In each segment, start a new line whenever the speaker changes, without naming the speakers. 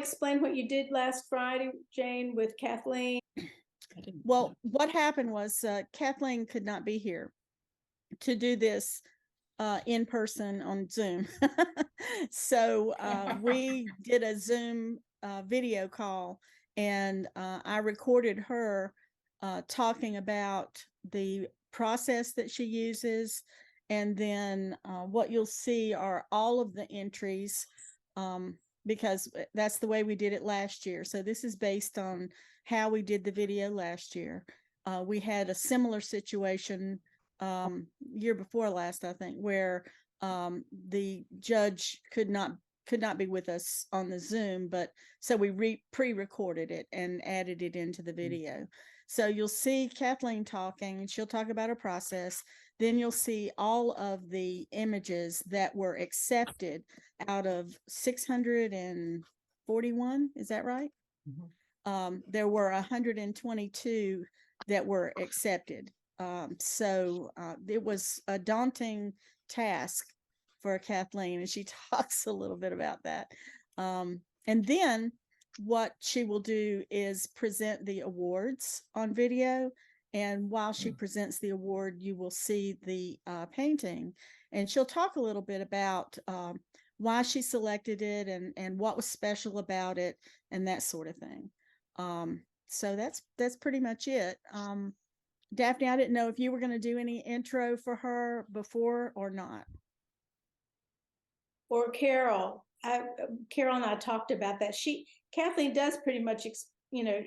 explain what you did last Friday, Jane, with Kathleen?
Well, what happened was Kathleen could not be here to do this in person on Zoom. So we did a Zoom video call, and I recorded her talking about the process that she uses. And then what you'll see are all of the entries, because that's the way we did it last year. So this is based on how we did the video last year. We had a similar situation year before last, I think, where the judge could not be with us on the Zoom, but so we pre-recorded it and added it into the video. So you'll see Kathleen talking, and she'll talk about her process. Then you'll see all of the images that were accepted out of 641. Is that right? Mm-hmm. There were 122 that were accepted. So it was a daunting task for Kathleen, and she talks a little bit about that. And then what she will do is present the awards on video. And while she presents the award, you will see the painting, and she'll talk a little bit about why she selected it and what was special about it and that sort of thing. So that's pretty much it. Daphne, I didn't know if you were going to do any intro for her before or not.
Or Carol. Carol and I talked about that. Kathleen does pretty much,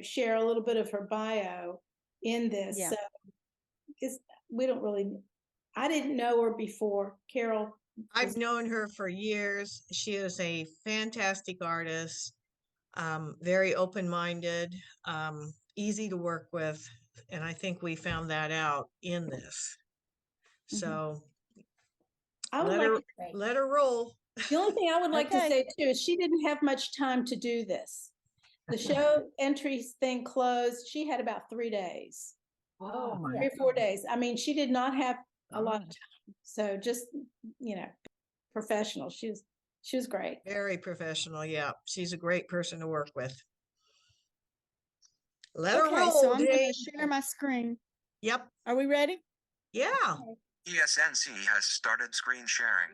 share a little bit of her bio in this. Yeah. So we don't really, I didn't know her before. Carol.
I've known her for years. She is a fantastic artist, very open-minded, easy to work with. And I think we found that out in this. So let her roll.
The only thing I would like to say too is she didn't have much time to do this. The show entries thing closed. She had about 3 days. Oh, 3 or 4 days. I mean, she did not have a lot of time. So just, professional. She was great.
Very professional. Yeah. She's a great person to work with. Let her roll.
So I'm going to share my screen.
Yep.
Are we ready?
Yeah.
PSNC has started screen sharing.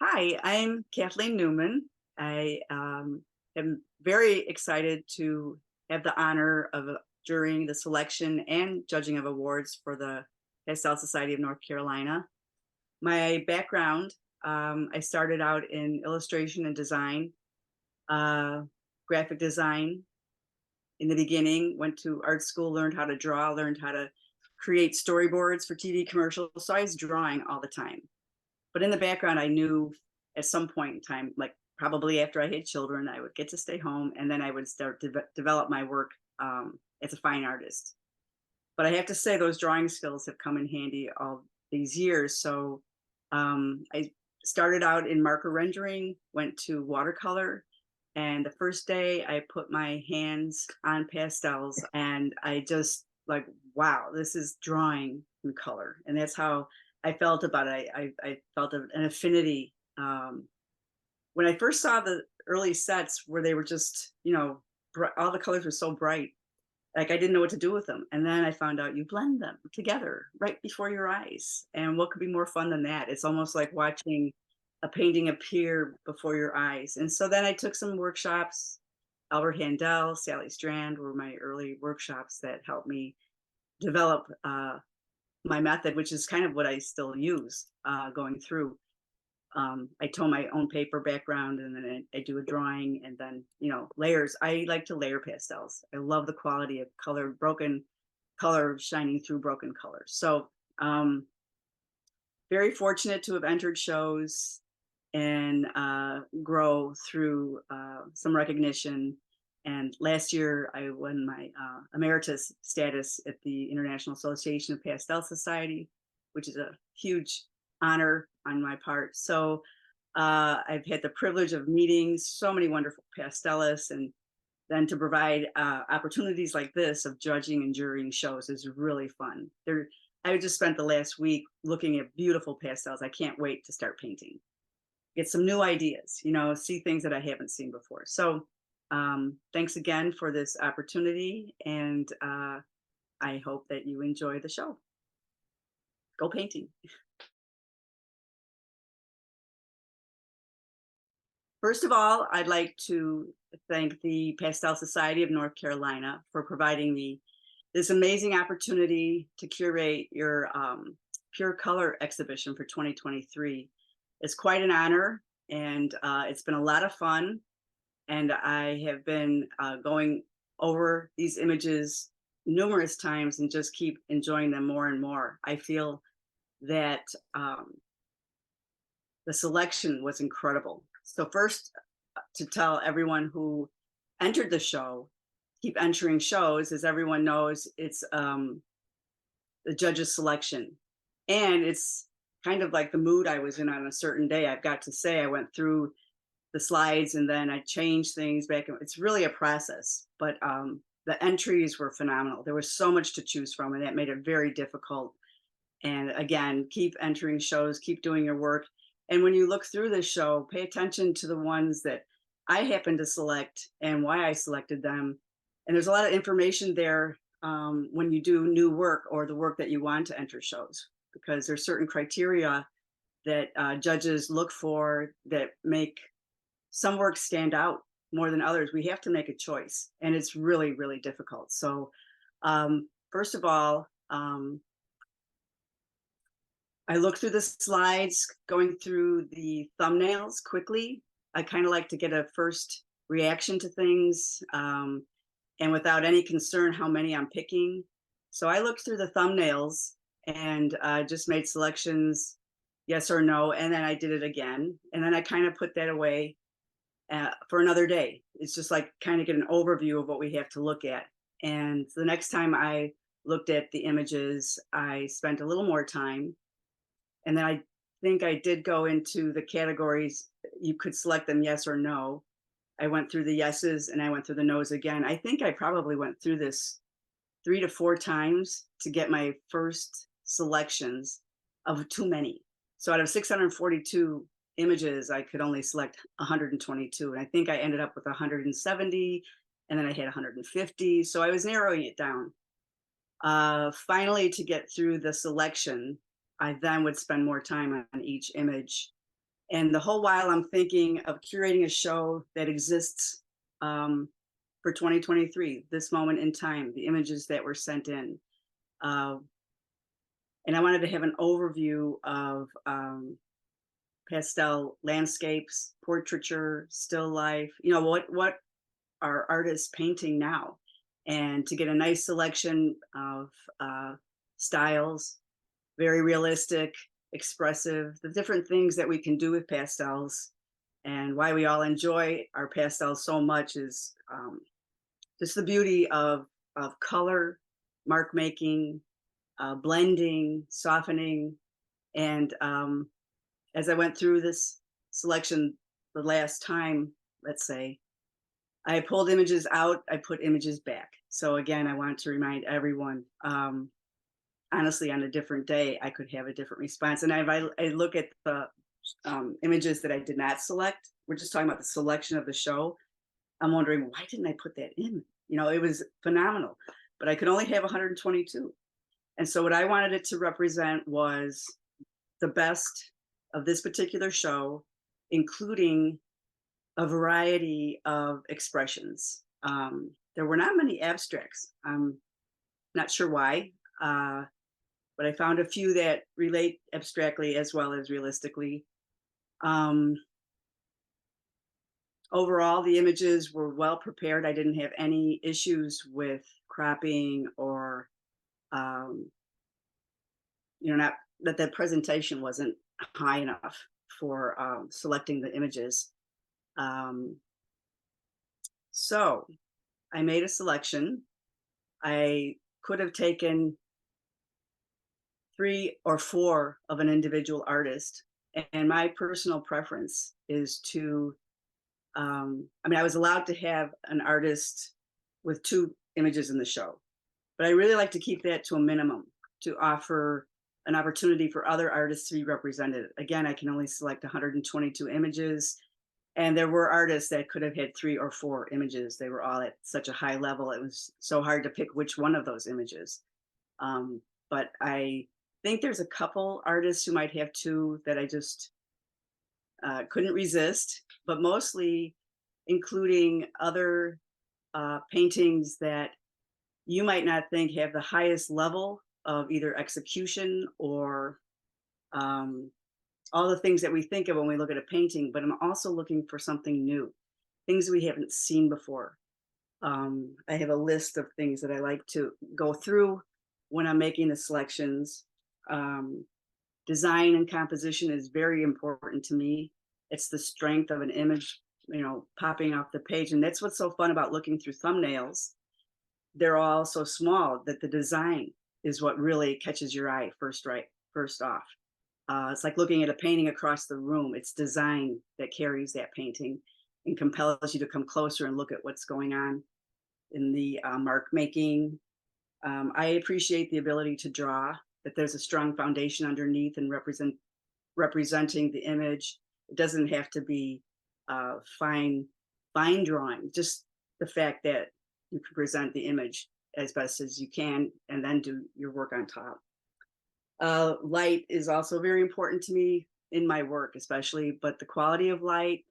Hi, I'm Kathleen Newman. I am very excited to have the honor of jurying the selection and judging of awards for the Pastel Society of North Carolina. My background, I started out in illustration and design, graphic design in the beginning, went to art school, learned how to draw, learned how to create storyboards for TV commercials. So I was drawing all the time. But in the background, I knew at some point in time, like probably after I had children, I would get to stay home, and then I would start to develop my work as a fine artist. But I have to say those drawing skills have come in handy all these years. So I started out in marker rendering, went to watercolor, and the first day I put my hands on pastels, and I just like, wow, this is drawing in color. And that's how I felt about it. I felt an affinity. When I first saw the early sets where they were just, all the colors were so bright, like I didn't know what to do with them. And then I found out you blend them together right before your eyes. And what could be more fun than that? It's almost like watching a painting appear before your eyes. And so then I took some workshops. Albert Handel, Sally Strand were my early workshops that helped me develop my method, which is kind of what I still use going through. I tone my own paper background, and then I do a drawing, and then, you know, layers. I like to layer pastels. I love the quality of color, broken color shining through broken colors. So very fortunate to have entered shows and grow through some recognition. And last year I won my emeritus status at the International Association of Pastel Society, which is a huge honor on my part. So I've had the privilege of meeting so many wonderful pastelists, and then to provide opportunities like this of judging and jurying shows is really fun. I just spent the last week looking at beautiful pastels. I can't wait to start painting. Get some new ideas, you know, see things that I haven't seen before. So thanks again for this opportunity, and I hope that you enjoy the show. Go painting. First of all, I'd like to thank the Pastel Society of North Carolina for providing me this amazing opportunity to curate your Pure Color exhibition for 2023. It's quite an honor, and it's been a lot of fun. And I have been going over these images numerous times and just keep enjoying them more and more. I feel that the selection was incredible. So first, to tell everyone who entered the show, keep entering shows, as everyone knows, it's the judges' selection. And it's kind of like the mood I was in on a certain day. I've got to say, I went through the slides and then I changed things back. It's really a process, but the entries were phenomenal. There was so much to choose from, and that made it very difficult. And again, keep entering shows, keep doing your work. And when you look through this show, pay attention to the ones that I happened to select and why I selected them. And there's a lot of information there when you do new work or the work that you want to enter shows, because there's certain criteria that judges look for that make some work stand out more than others. We have to make a choice, and it's really, really difficult. So first of all, I looked through the slides, going through the thumbnails quickly. I kind of like to get a first reaction to things, and without any concern how many I'm picking. So I looked through the thumbnails and just made selections, yes or no, and then I did it again. And then I kind of put that away for another day. It's just like kind of get an overview of what we have to look at. And the next time I looked at the images, I spent a little more time. And then I think I did go into the categories. You could select them yes or no. I went through the yeses and I went through the no's again. I think I probably went through this 3 to 4 times to get my first selections of too many. So out of 642 images, I could only select 122. And I think I ended up with 170, and then I had 150. So I was narrowing it down. Finally, to get through the selection, I then would spend more time on each image. And the whole while I'm thinking of curating a show that exists for 2023, this moment in time, the images that were sent in. And I wanted to have an overview of pastel landscapes, portraiture, still life, you know, what are artists painting now? And to get a nice selection of styles, very realistic, expressive, the different things that we can do with pastels, and why we all enjoy our pastels so much is just the beauty of color, mark making, blending, softening. And as I went through this selection the last time, let's say, I pulled images out, I put images back. So again, I want to remind everyone, honestly, on a different day, I could have a different response. And I look at the images that I did not select, we're just talking about the selection of the show, I'm wondering, why didn't I put that in? You know, it was phenomenal, but I could only have 122. And so what I wanted it to represent was the best of this particular show, including a variety of expressions. There were not many abstracts. I'm not sure why, but I found a few that relate abstractly as well as realistically. Overall, the images were well prepared. I didn't have any issues with cropping or, not that the presentation wasn't high enough for selecting the images. So I made a selection. I could have taken 3 or 4 of an individual artist, and my personal preference is to, I was allowed to have an artist with 2 images in the show, but I really like to keep that to a minimum to offer an opportunity for other artists to be represented. Again, I can only select 122 images, and there were artists that could have had 3 or 4 images. They were all at such a high level. It was so hard to pick which one of those images. But I think there's a couple artists who might have 2 that I just couldn't resist, but mostly including other paintings that you might not think have the highest level of either execution or all the things that we think of when we look at a painting, but I'm also looking for something new, things we haven't seen before. I have a list of things that I like to go through when I'm making the selections. Design and composition is very important to me. It's the strength of an image, popping off the page. And that's what's so fun about looking through thumbnails. They're all so small that the design is what really catches your eye first off. It's like looking at a painting across the room. It's design that carries that painting and compels you to come closer and look at what's going on in the mark making. I appreciate the ability to draw, that there's a strong foundation underneath and representing the image. It doesn't have to be fine drawing, just the fact that you can present the image as best as you can and then do your work on top. Light is also very important to me in my work, especially, but the quality of light,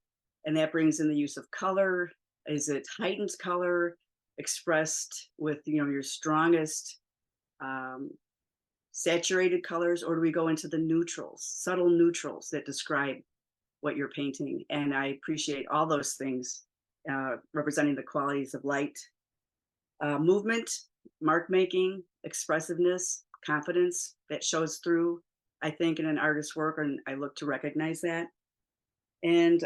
and that brings in the use of color. Is it heightened color expressed with, your strongest saturated colors, or do we go into the neutrals, subtle neutrals that describe what you're painting? And I appreciate all those things representing the qualities of light. Movement, mark making, expressiveness, confidence that shows through, I think, in an artist's work, and I look to recognize that. And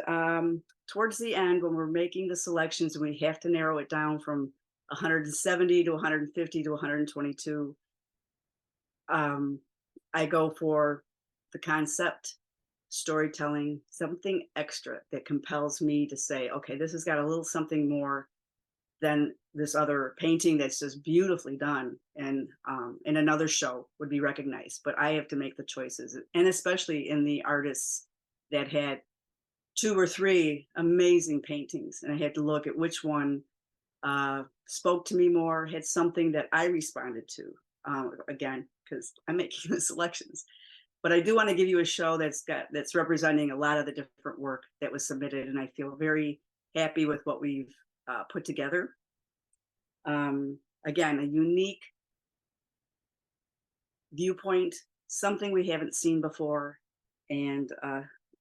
towards the end, when we're making the selections, we have to narrow it down from 170 to 150 to 122. I go for the concept, storytelling, something extra that compels me to say, okay, this has got a little something more than this other painting that's just beautifully done and in another show would be recognized. But I have to make the choices, and especially in the artists that had 2 or 3 amazing paintings, and I had to look at which one spoke to me more, had something that I responded to. Again, because I'm making the selections, but I do want to give you a show that's representing a lot of the different work that was submitted, and I feel very happy with what we've put together. Again, a unique viewpoint, something we haven't seen before, and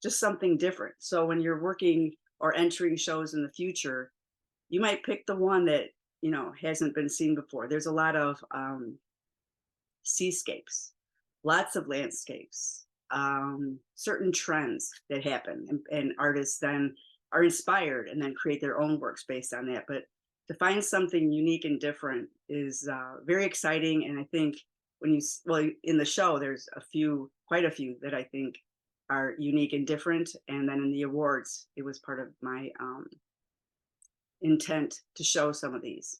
just something different. So when you're working or entering shows in the future, you might pick the one that hasn't been seen before. There's a lot of seascapes, lots of landscapes, certain trends that happen, and artists then are inspired and then create their own works based on that. But to find something unique and different is very exciting. And I think in the show, there's quite a few that I think are unique and different. And then in the awards, it was part of my intent to show some of these.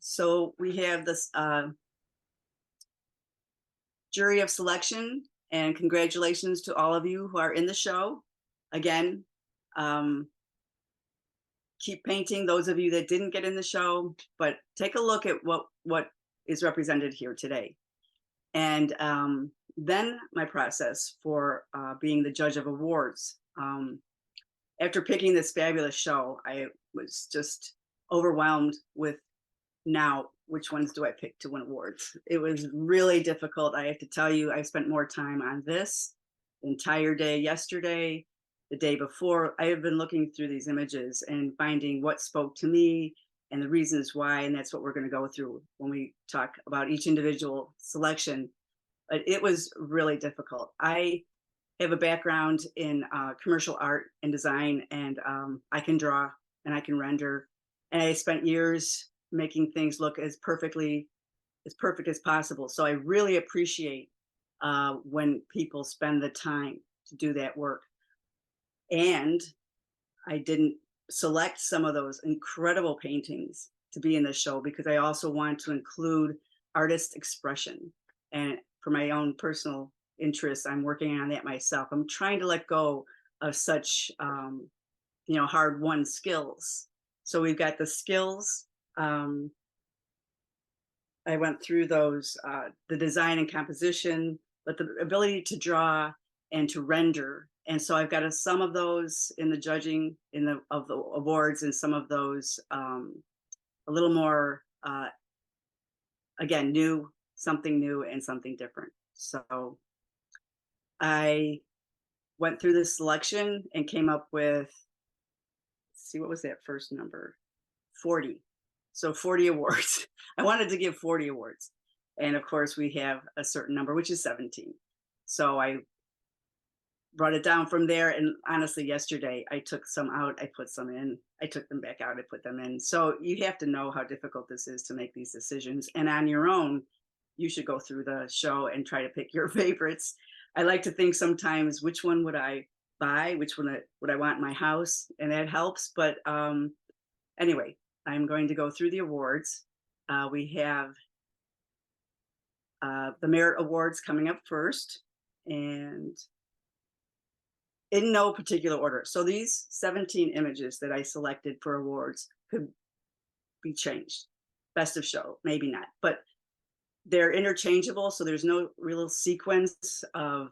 So we have this jury of selection, and congratulations to all of you who are in the show. Again, keep painting, those of you that didn't get in the show, but take a look at what is represented here today. And then my process for being the judge of awards. After picking this fabulous show, I was just overwhelmed with now which ones do I pick to win awards. It was really difficult. I have to tell you, I spent more time on this the entire day yesterday, the day before. I have been looking through these images and finding what spoke to me and the reasons why, and that's what we're going to go through when we talk about each individual selection. But it was really difficult. I have a background in commercial art and design, and I can draw and I can render. And I spent years making things look as perfect as possible. So I really appreciate when people spend the time to do that work. And I didn't select some of those incredible paintings to be in the show because I also want to include artist expression. And for my own personal interests, I'm working on that myself. I'm trying to let go of such, hard-won skills. So we've got the skills. I went through those, the design and composition, but the ability to draw and to render. And so I've got some of those in the judging of the awards, and some of those a little more, again, something new and something different. So I went through this selection and came up with, let's see, what was that first number? 40. So 40 awards. I wanted to give 40 awards. And of course we have a certain number, which is 17. So I brought it down from there. And honestly, yesterday I took some out, I put some in, I took them back out, I put them in. So you have to know how difficult this is to make these decisions. And on your own, you should go through the show and try to pick your favorites. I like to think sometimes, which one would I buy? Which one would I want in my house? And that helps. But anyway, I'm going to go through the awards. We have the Merit Awards coming up first, and in no particular order. So these 17 images that I selected for awards could be changed. Best of show, maybe not, but they're interchangeable. So there's no real sequence of,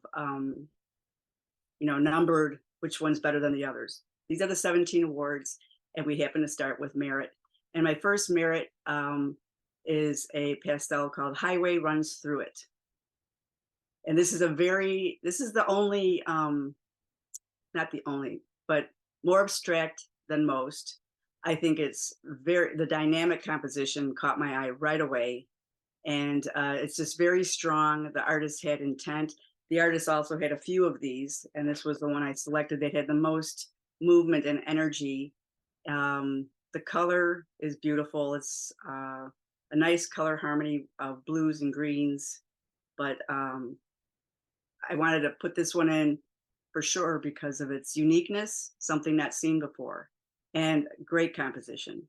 numbered which one's better than the others. These are the 17 awards, and we happen to start with Merit. And my first Merit is a pastel called Highway Runs Through It. And this is the only, not the only, but more abstract than most. I think it's the dynamic composition caught my eye right away. And it's just very strong. The artist had intent. The artist also had a few of these, and this was the one I selected that had the most movement and energy. The color is beautiful. It's a nice color harmony of blues and greens, but I wanted to put this one in for sure because of its uniqueness, something not seen before, and great composition.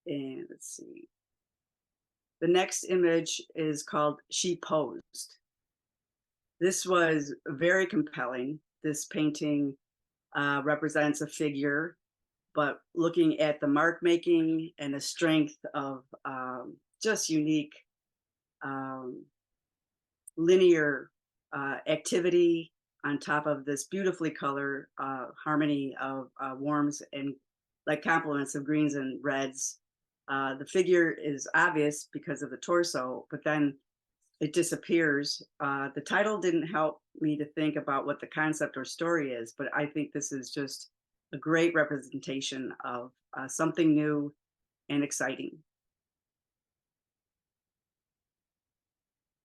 And let's see. The next image is called She Posed. This was very compelling. This painting represents a figure, but looking at the mark making and the strength of just unique linear activity on top of this beautifully colored harmony of warms and like complements of greens and reds. The figure is obvious because of the torso, but then it disappears. The title didn't help me to think about what the concept or story is, but I think this is just a great representation of something new and exciting.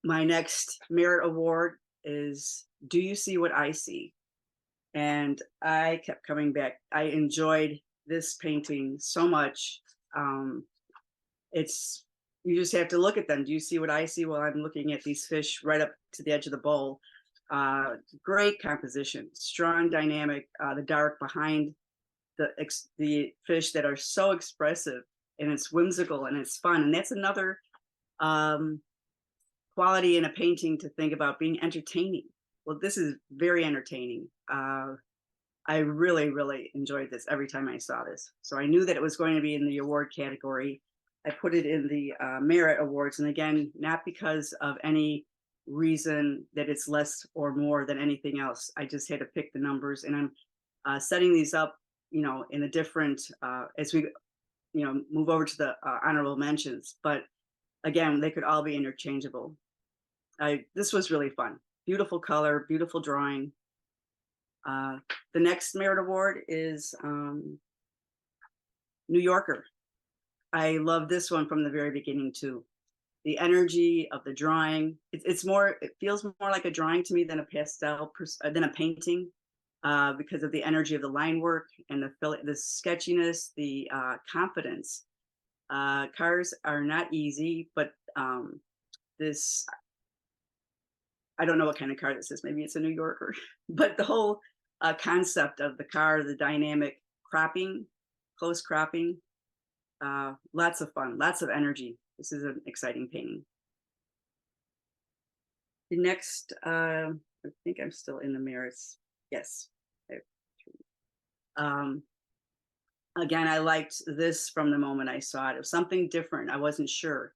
My next Merit Award is Do You See What I See? And I kept coming back. I enjoyed this painting so much. You just have to look at them. Do you see what I see? Well, I'm looking at these fish right up to the edge of the bowl. Great composition, strong dynamic, the dark behind the fish that are so expressive and it's whimsical and it's fun. And that's another quality in a painting to think about, being entertaining. Well, this is very entertaining. I really, really enjoyed this every time I saw this. So I knew that it was going to be in the award category. I put it in the merit awards. And again, not because of any reason that it's less or more than anything else. I just had to pick the numbers, and I'm setting these up, you know, in a different, as we, you know, move over to the honorable mentions. But again, they could all be interchangeable. This was really fun. Beautiful color, beautiful drawing. The next merit award is New Yorker. I love this one from the very beginning too. The energy of the drawing. It's more, it feels more like a drawing to me than a pastel, than a painting, because of the energy of the line work and the sketchiness, the confidence. Cars are not easy, but this, I don't know what kind of car this is. Maybe it's a New Yorker, but the whole concept of the car, the dynamic cropping, close cropping, lots of fun, lots of energy. This is an exciting painting. The next, I think I'm still in the merits. Yes. Again, I liked this from the moment I saw it. It was something different. I wasn't sure.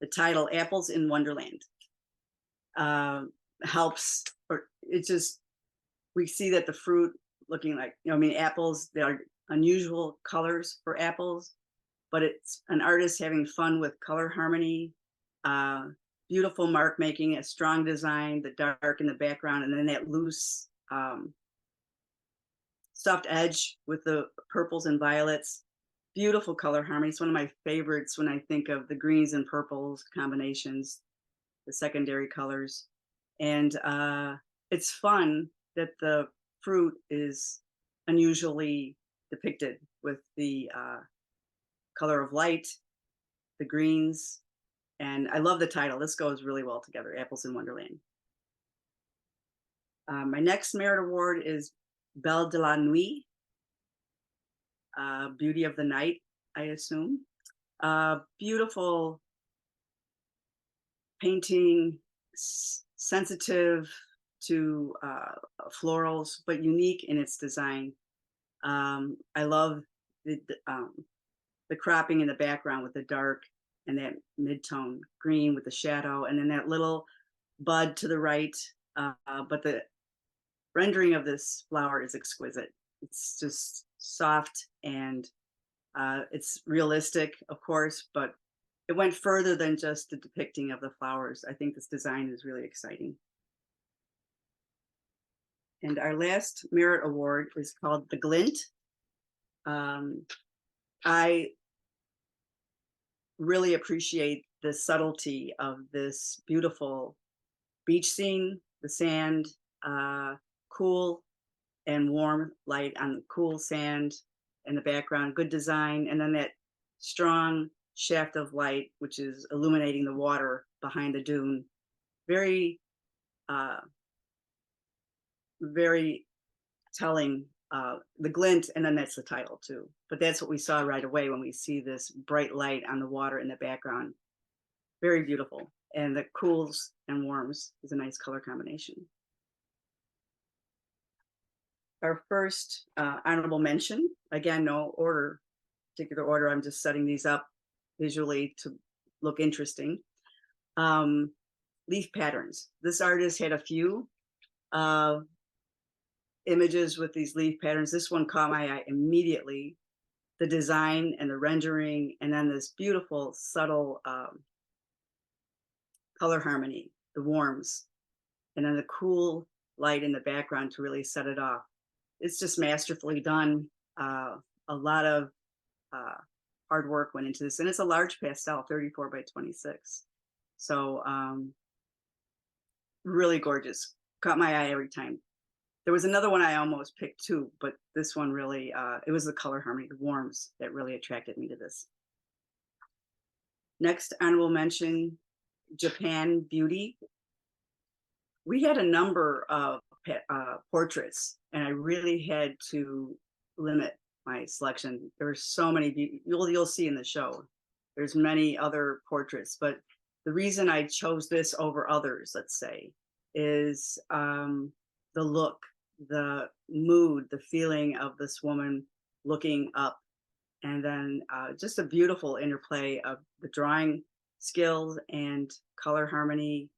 The title, Apples in Wonderland, helps, or it just, we see that the fruit looking like, you know, I mean, apples, they are unusual colors for apples, but it's an artist having fun with color harmony, beautiful mark making, a strong design, the dark in the background, and then that loose soft edge with the purples and violets. Beautiful color harmony. It's one of my favorites when I think of the greens and purples combinations, the secondary colors. And it's fun that the fruit is unusually depicted with the color of light, the greens, and I love the title. This goes really well together, Apples in Wonderland. My next merit award is Belle de la Nuit, Beauty of the Night, I assume. Beautiful painting, sensitive to florals, but unique in its design. I love the cropping in the background with the dark and that mid-tone green with the shadow, and then that little bud to the right. But the rendering of this flower is exquisite. It's just soft, and it's realistic, of course, but it went further than just the depicting of the flowers. I think this design is really exciting. And our last merit award is called The Glint. I really appreciate the subtlety of this beautiful beach scene, the sand, cool and warm light on the cool sand in the background, good design, and then that strong shaft of light, which is illuminating the water behind the dune. Very, very telling, the glint, and then that's the title too. But that's what we saw right away when we see this bright light on the water in the background. Very beautiful. And the cools and warms is a nice color combination. Our first honorable mention, again, no particular order. I'm just setting these up visually to look interesting. Leaf patterns. This artist had a few images with these leaf patterns. This one caught my eye immediately. The design and the rendering, and then this beautiful, subtle color harmony, the warms, and then the cool light in the background to really set it off. It's just masterfully done. A lot of hard work went into this, and it's a large pastel, 34 by 26. So really gorgeous. Caught my eye every time. There was another one I almost picked too, but this one really, it was the color harmony, the warms that really attracted me to this. Next honorable mention, Japan Beauty. We had a number of portraits, and I really had to limit my selection. There were so many, you'll see in the show, there's many other portraits, but the reason I chose this over others, let's say, is the look, the mood, the feeling of this woman looking up, and then just a beautiful interplay of the drawing skills and color harmony,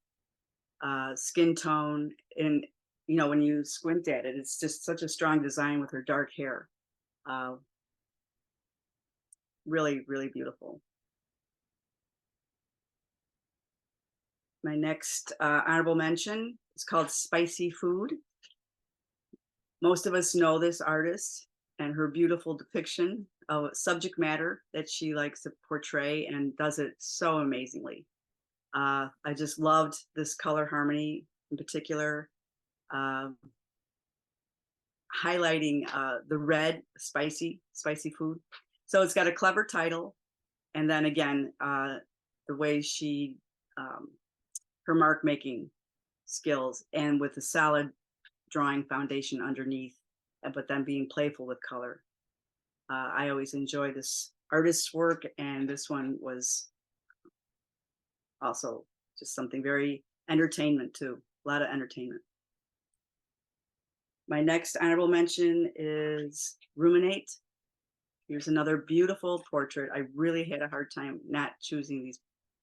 skin tone. And, you know, when you squint at it, it's just such a strong design with her dark hair. Really, really beautiful. My next honorable mention is called Spicy Food. Most of us know this artist and her beautiful depiction of subject matter that she likes to portray, and does it so amazingly. I just loved this color harmony in particular, highlighting the red spicy food. So it's got a clever title, and then again, the way she her mark making skills, and with a solid drawing foundation underneath, but then being playful with color. I always enjoy this artist's work, and this one was also just something very entertainment too, a lot of entertainment. My next honorable mention is Ruminate. Here's another beautiful portrait. I really had a hard time not choosing these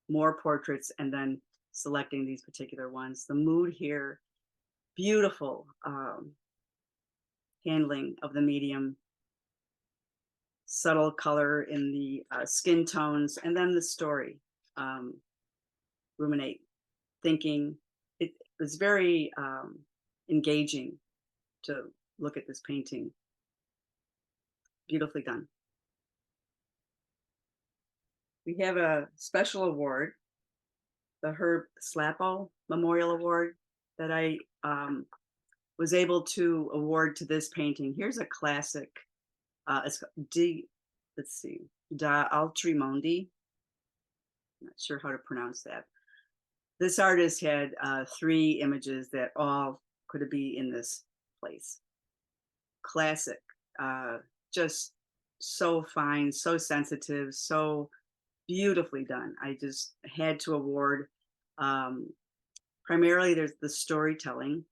more portraits and then selecting these particular ones. The mood here, beautiful handling of the medium, subtle color in the skin tones, and then the story. Ruminate, thinking. It was very engaging to look at this painting. Beautifully done. We have a special award, the Herb Slappo Memorial Award, that I was able to award to this painting. Here's a classic. It's let's see, Da Altrimondi. I'm not sure how to pronounce that. This artist had 3 images that all could be in this place. Classic, just so fine, so sensitive, so beautifully done. I just had to award. Primarily, there's the storytelling,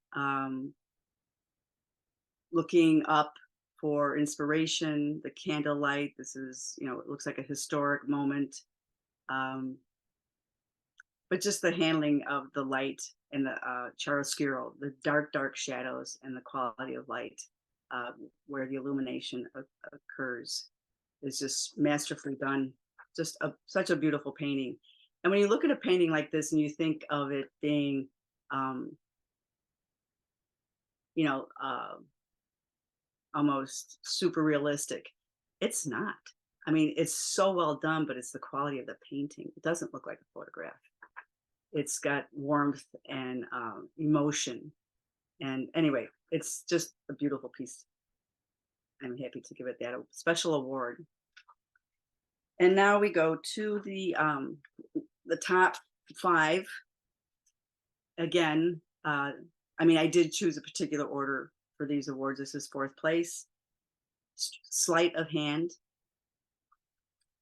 looking up for inspiration, the candlelight. This is, you know, it looks like a historic moment. But just the handling of the light and the chiaroscuro, the dark shadows, and the quality of light where the illumination occurs is just masterfully done. Just such a beautiful painting. And when you look at a painting like this and you think of it being, you know, almost super realistic, it's not. I mean, it's so well done, but it's the quality of the painting. It doesn't look like a photograph. It's got warmth and emotion. And anyway, it's just a beautiful piece. I'm happy to give it that special award. And now we go to the top 5. Again, I mean, I did choose a particular order for these awards. This is 4th place. Sleight of Hand.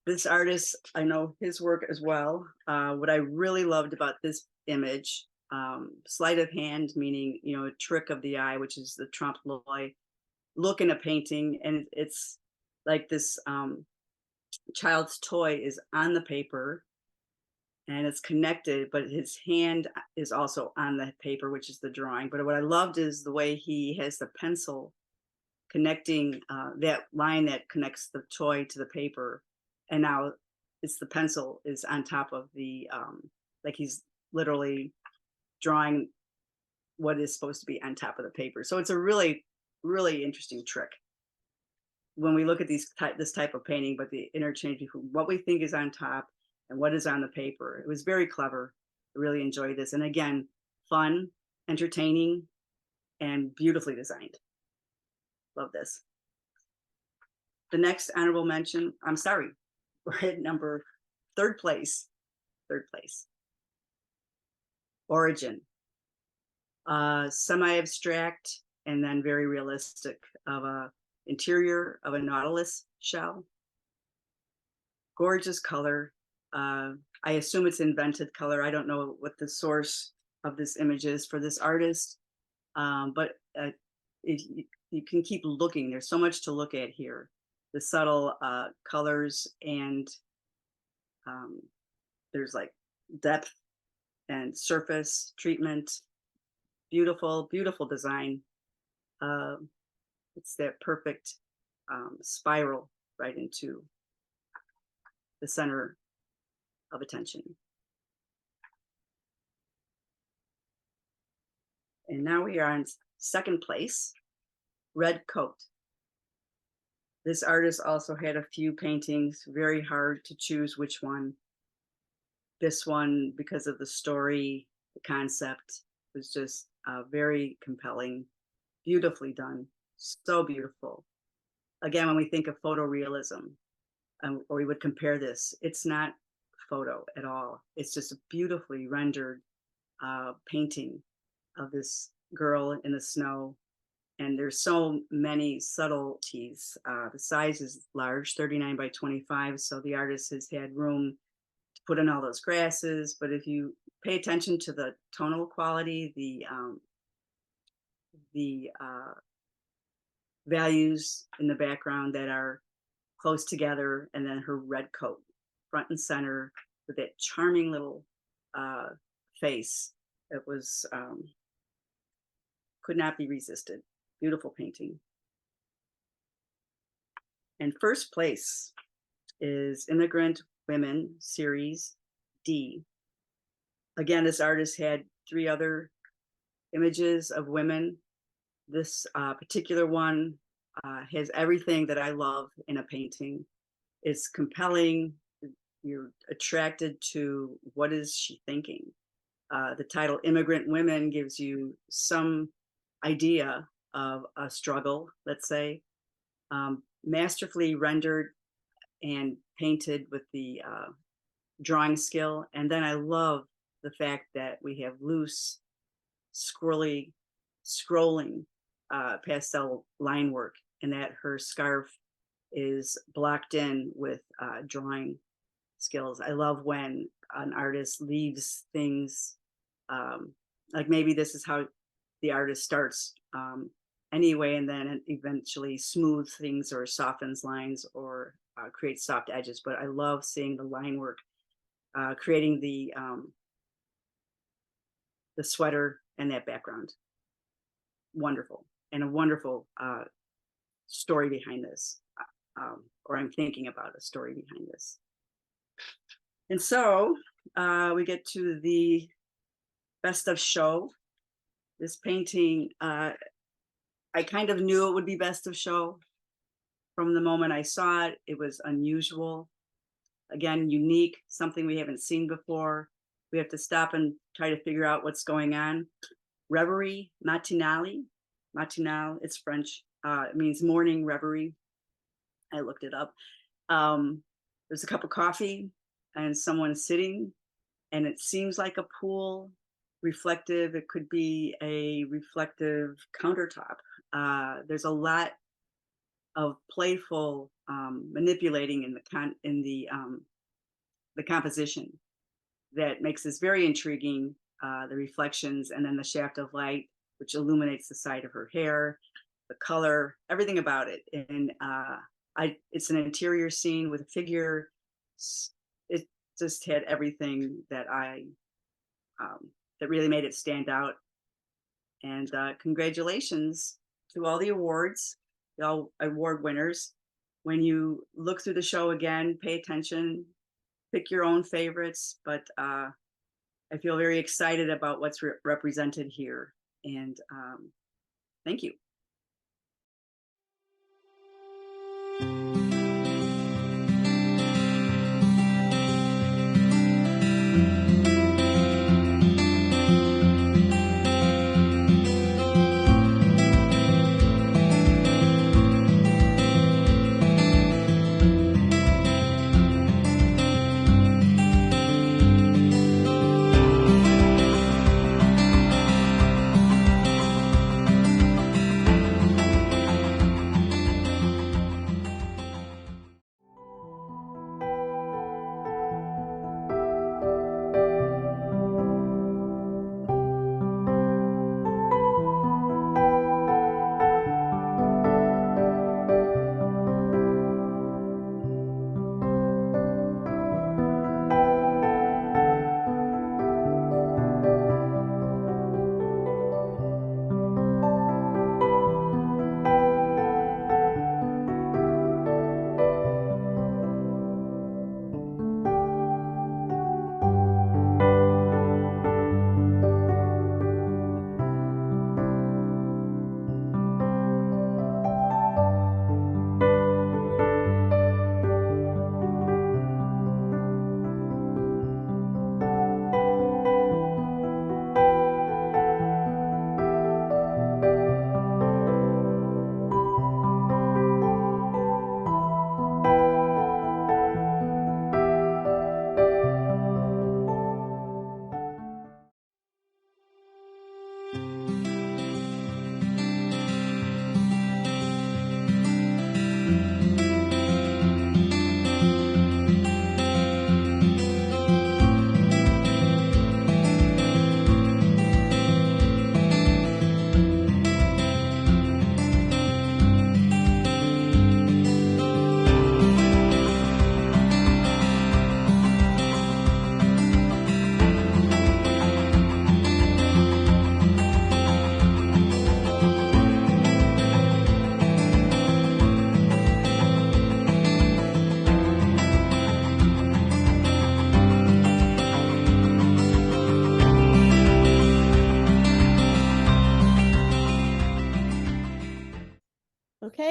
This artist, I know his work as well. What I really loved about this image, sleight of hand, meaning, you know, a trick of the eye, which is the trompe l'oeil look in a painting. And it's like this child's toy is on the paper and it's connected, but his hand is also on the paper, which is the drawing. But what I loved is the way he has the pencil connecting that line that connects the toy to the paper. And now it's the pencil is on top of the, like he's literally drawing what is supposed to be on top of the paper. So it's a really, really interesting trick when we look at this type of painting, but the interchange between what we think is on top and what is on the paper. It was very clever. I really enjoyed this. And again, fun, entertaining, and beautifully designed. Love this. The next honorable mention, I'm sorry, we're at number 3rd place. 3rd place. Origin. Semi-abstract and then very realistic of a interior of a nautilus shell. Gorgeous color. I assume it's invented color. I don't know what the source of this image is for this artist, but you can keep looking. There's so much to look at here. The subtle colors, and there's like depth and surface treatment. Beautiful, beautiful design. It's that perfect spiral right into the center of attention. And now we are on second place, Red Coat. This artist also had a few paintings, very hard to choose which one. This one, because of the story, the concept, was just very compelling, beautifully done, so beautiful. Again, when we think of photorealism, or we would compare this, it's not photo at all. It's just a beautifully rendered painting of this girl in the snow. And there's so many subtleties. The size is large, 39 by 25. So the artist has had room to put in all those grasses. But if you pay attention to the tonal quality, the values in the background that are close together, and then her red coat, front and center, with that charming little face, it was could not be resisted. Beautiful painting. And first place is Immigrant Women Series D. Again, this artist had 3 other images of women. This particular one has everything that I love in a painting. It's compelling. You're attracted to what is she thinking. The title Immigrant Women gives you some idea of a struggle, let's say, masterfully rendered and painted with the drawing skill. And then I love the fact that we have loose, scrolling pastel line work, and that her scarf is blocked in with drawing skills. I love when an artist leaves things, like maybe this is how the artist starts anyway, and then eventually smooths things or softens lines or creates soft edges. But I love seeing the line work, creating the sweater and that background. Wonderful. And a wonderful story behind this, or I'm thinking about a story behind this. And so we get to the best of show. This painting, I kind of knew it would be best of show. From the moment I saw it, it was unusual. Again, unique, something we haven't seen before. We have to stop and try to figure out what's going on. Reverie matinale. Matinale, it's French. It means morning reverie. I looked it up. There's a cup of coffee and someone sitting, and it seems like a pool, reflective. It could be a reflective countertop. There's a lot of playful manipulating in the composition that makes this very intriguing. The reflections, and then the shaft of light, which illuminates the side of her hair, the color, everything about it. And it's an interior scene with a figure. It just had everything that that really made it stand out. And congratulations to all the awards, all award winners. When you look through the show again, pay attention, pick your own favorites, but I feel very excited about what's represented here. And thank you.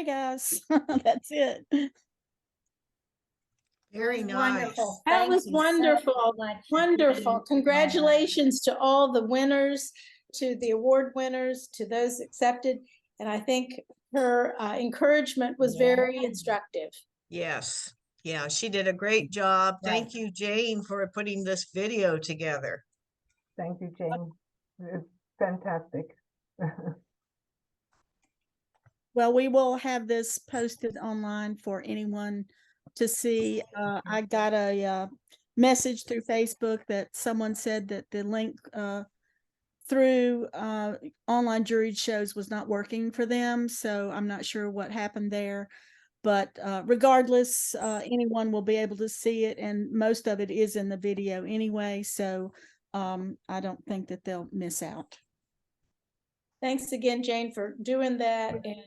guys, that's it.
Very
was
nice.
wonderful.
That
Thank
was
you so
wonderful.
much.
Wonderful. Congratulations to all the winners, to the award winners, to those accepted. And I think her encouragement was very instructive.
Yes. Yeah, she did a great job.
Right.
Thank you, Jane, for putting this video together.
Thank you, Jane. It's fantastic.
Well, we will have this posted online for anyone to see. I got a message through Facebook that someone said that the link through online jury shows was not working for them. So I'm not sure what happened there. But regardless, anyone will be able to see it. And most of it is in the video anyway. So I don't think that they'll miss out.
Thanks again, Jane, for doing that. And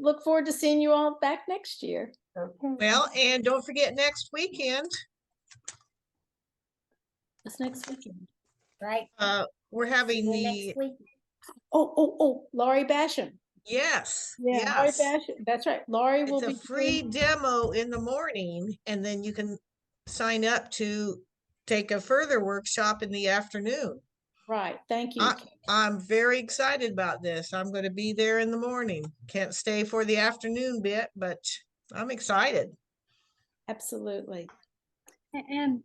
look forward to seeing you all back next year.
Okay.
Well, and don't forget next weekend,
That's next weekend.
Right.
we're
See
having
you
the,
next week.
Oh, Laurie Basham.
yes,
Yeah, Laurie
yes.
Basham. That's right. Laurie will
It's
be
a free
doing-
demo in the morning, and then you can sign up to take a further workshop in the afternoon.
Right. Thank you.
I'm very excited about this. I'm going to be there in the morning. Can't stay for the afternoon bit, but I'm excited.
Absolutely.
And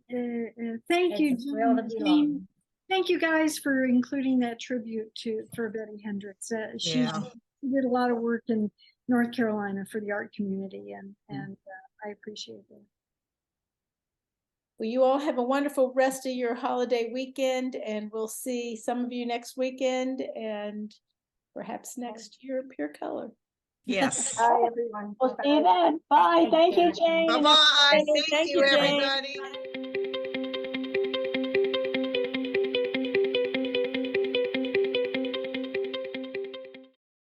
thank you,
It's a thrill to be
Jane.
along.
Thank you guys for including that tribute for Betty Hendricks. She
Yeah.
did a lot of work in North Carolina for the art community, and I appreciate that.
Well, you all have a wonderful rest of your holiday weekend, and we'll see some of you next weekend and perhaps next year at Pure Color.
Yes.
Bye, everyone.
We'll see you then. Bye. Thank you, Jane.
Bye-bye. Thank
Thank
you,
you, Jane.
everybody.